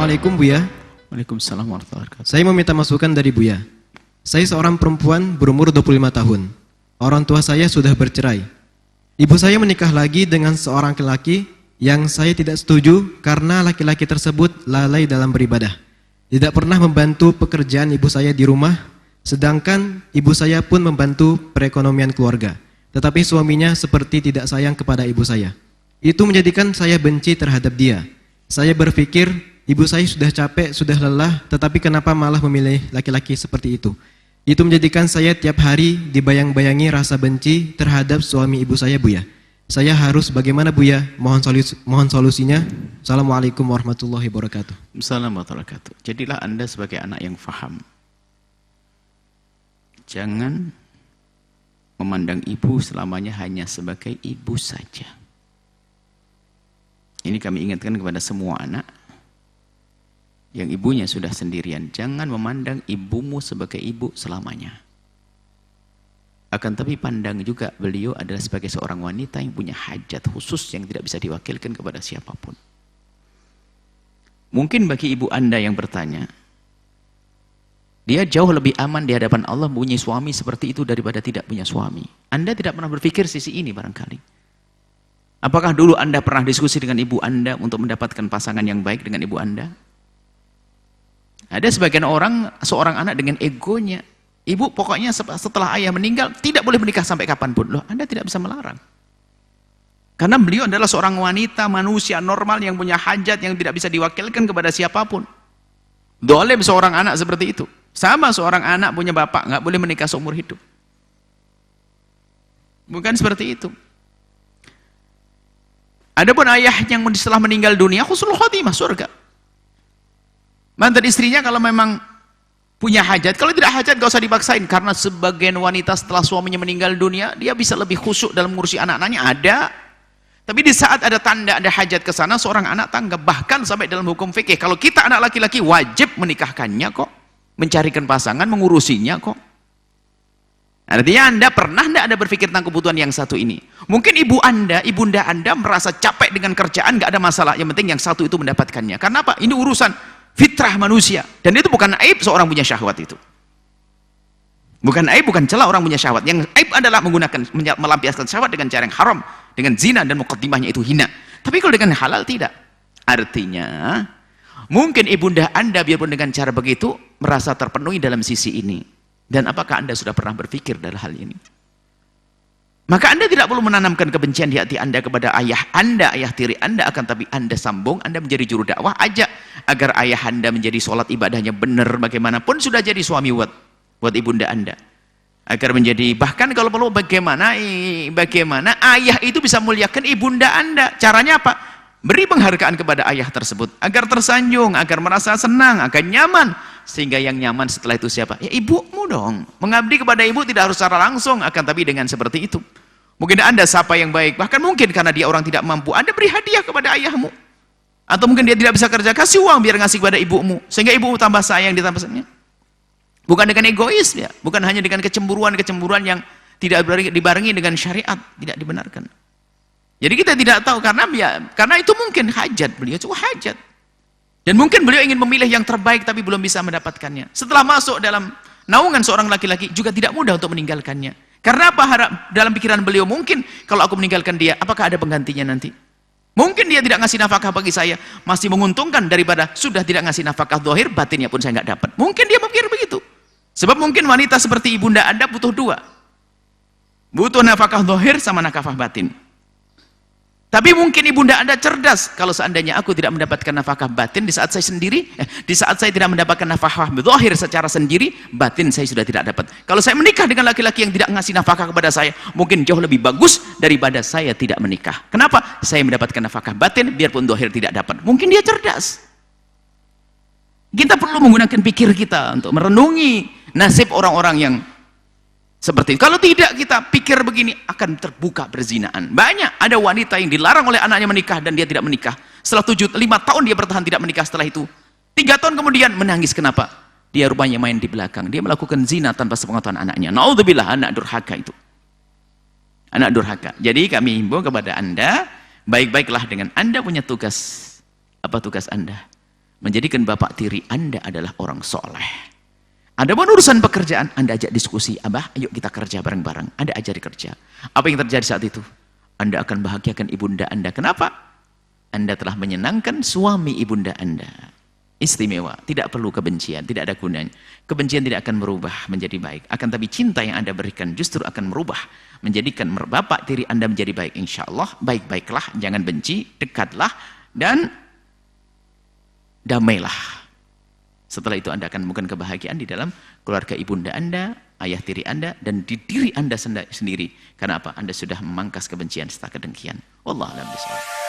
Assalamualaikum Buya. Waalaikumsalam warahmatullahi wabarakatuh. Saya meminta masukan dari Buya. Saya seorang perempuan berumur 25 tahun. Orang tua saya sudah bercerai. Ibu saya menikah lagi dengan seorang laki-laki yang saya tidak setuju karena laki-laki tersebut lalai dalam beribadah. Tidak pernah membantu pekerjaan ibu saya di rumah, sedangkan ibu saya pun membantu perekonomian keluarga. Tetapi suaminya seperti tidak sayang kepada ibu saya. Itu menjadikan saya benci terhadap dia. Saya berpikir ibu saya sudah capek, sudah lelah, tetapi kenapa malah memilih laki-laki seperti itu? Itu menjadikan saya tiap hari dibayang-bayangi rasa benci terhadap suami ibu saya, Buya. Saya harus bagaimana, Buya? Mohon solusinya. Assalamualaikum warahmatullahi wabarakatuh. Assalamualaikum warahmatullahi wabarakatuh. Jadilah Anda sebagai anak yang faham. Jangan memandang ibu selamanya hanya sebagai ibu saja. Ini kami ingatkan kepada semua anak yang ibunya sudah sendirian. Jangan memandang ibumu sebagai ibu selamanya. Akan tapi pandang juga beliau adalah sebagai seorang wanita yang punya hajat khusus yang tidak bisa diwakilkan kepada siapapun. Mungkin bagi ibu Anda yang bertanya, dia jauh lebih aman di hadapan Allah punya suami seperti itu daripada tidak punya suami. Anda tidak pernah berpikir sisi ini barangkali. Apakah dulu Anda pernah diskusi dengan ibu Anda untuk mendapatkan pasangan yang baik dengan ibu Anda? Ada sebagian orang, seorang anak dengan egonya, ibu pokoknya setelah ayah meninggal tidak boleh menikah sampai kapanpun. Loh, Anda tidak bisa melarang. Karena beliau adalah seorang wanita, manusia normal yang punya hajat yang tidak bisa diwakilkan kepada siapapun. Dolim seorang anak seperti itu. Sama seorang anak punya bapak, nggak boleh menikah seumur hidup. Bukan seperti itu. Adapun ayah yang setelah meninggal dunia, husnul khotimah, surga. Mantan istrinya kalau memang punya hajat, kalau tidak hajat gak usah dipaksain, karena sebagian wanita setelah suaminya meninggal dunia, dia bisa lebih khusyuk dalam mengurusi anak-anaknya, ada. Tapi di saat ada tanda, ada hajat ke sana, seorang anak tangga, bahkan sampai dalam hukum fikih, kalau kita anak laki-laki wajib menikahkannya kok, mencarikan pasangan, mengurusinya kok. Artinya Anda pernah tidak ada berpikir tentang kebutuhan yang satu ini? Mungkin ibu Anda, ibunda Anda merasa capek dengan kerjaan, nggak ada masalah. Yang penting yang satu itu mendapatkannya. Karena apa? Ini urusan fitrah manusia. Dan itu bukan aib seorang punya syahwat itu. Bukan aib, bukan celah orang punya syahwat. Yang aib adalah melampiaskan syahwat dengan cara yang haram, dengan zina dan muqaddimahnya itu hina. Tapi kalau dengan halal tidak. Artinya, mungkin ibunda Anda biarpun dengan cara begitu merasa terpenuhi dalam sisi ini. Dan apakah Anda sudah pernah berpikir dalam hal ini? Maka Anda tidak perlu menanamkan kebencian di hati Anda kepada ayah Anda, ayah tiri Anda, akan tapi Anda sambung, Anda menjadi juru dakwah, ajak agar ayah Anda menjadi sholat ibadahnya benar bagaimanapun sudah jadi suami buat ibunda Anda. Agar menjadi, bahkan kalau perlu bagaimana ayah itu bisa muliakan ibunda Anda. Caranya apa? Beri penghargaan kepada ayah tersebut agar tersanjung, agar merasa senang, agar nyaman. Sehingga yang nyaman setelah itu siapa? Ya ibumu dong. Mengabdi kepada ibu tidak harus secara langsung, akan tapi dengan seperti itu. Mungkin Anda sapa yang baik, bahkan mungkin karena dia orang tidak mampu, Anda beri hadiah kepada ayahmu. Atau mungkin dia tidak bisa kerja, kasih uang biar ngasih kepada ibumu, sehingga ibumu tambah sayang, ditambah sayang. Bukan dengan egois ya, bukan hanya dengan kecemburuan-kecemburuan yang tidak dibarengi dengan syariat, tidak dibenarkan. Jadi kita tidak tahu karena itu mungkin hajat beliau, cuma hajat. Dan mungkin beliau ingin memilih yang terbaik tapi belum bisa mendapatkannya. Setelah masuk dalam naungan seorang laki-laki juga tidak mudah untuk meninggalkannya. Karena apa? Dalam pikiran beliau mungkin kalau aku meninggalkan dia, apakah ada penggantinya nanti? Mungkin dia tidak ngasih nafkah bagi saya, masih menguntungkan daripada sudah tidak ngasih nafkah zahir, batinnya pun saya nggak dapat. Mungkin dia berpikir begitu. Sebab mungkin wanita seperti ibunda Anda butuh dua. Butuh nafkah zahir sama nafkah batin. Tapi mungkin ibunda Anda cerdas, kalau seandainya aku tidak mendapatkan nafkah batin di saat saya sendiri, di saat saya tidak mendapatkan nafkah zahir secara sendiri, batin saya sudah tidak dapat. Kalau saya menikah dengan laki-laki yang tidak ngasih nafkah kepada saya, mungkin jauh lebih bagus daripada saya tidak menikah. Kenapa? Saya mendapatkan nafkah batin, biarpun zahir tidak dapat. Mungkin dia cerdas. Kita perlu menggunakan pikir kita untuk merenungi nasib orang-orang yang seperti itu. Kalau tidak kita pikir begini, akan terbuka perzinaan. Banyak ada wanita yang dilarang oleh anaknya menikah dan dia tidak menikah. Setelah 5 tahun dia bertahan tidak menikah, setelah itu 3 tahun kemudian menangis. Kenapa? Dia rupanya main di belakang, dia melakukan zina tanpa sepengetahuan anaknya. Naudzubillah, anak durhaka itu. Anak durhaka. Jadi kami himbau kepada Anda, baik-baiklah dengan Anda punya tugas. Apa tugas Anda? menjadikan bapak tiri Anda adalah orang soleh. Adapun urusan pekerjaan, Anda ajak diskusi, Abah, ayo kita kerja bareng-bareng. Anda ajari kerja. Apa yang terjadi saat itu? Anda akan bahagiakan ibunda Anda. Kenapa? Anda telah menyenangkan suami ibunda Anda. Istimewa, tidak perlu kebencian, tidak ada gunanya. Kebencian tidak akan merubah menjadi baik. Akan tapi cinta yang Anda berikan justru akan merubah, menjadikan bapak tiri Anda menjadi baik. Insya Allah, baik-baiklah, jangan benci, dekatlah, dan damailah. Setelah itu Anda akan menemukan kebahagiaan di dalam keluarga ibunda Anda, ayah tiri Anda, dan di diri Anda sendiri. Karena apa? Anda sudah memangkas kebencian serta kedengkian. Wallahu a'lam bishawab.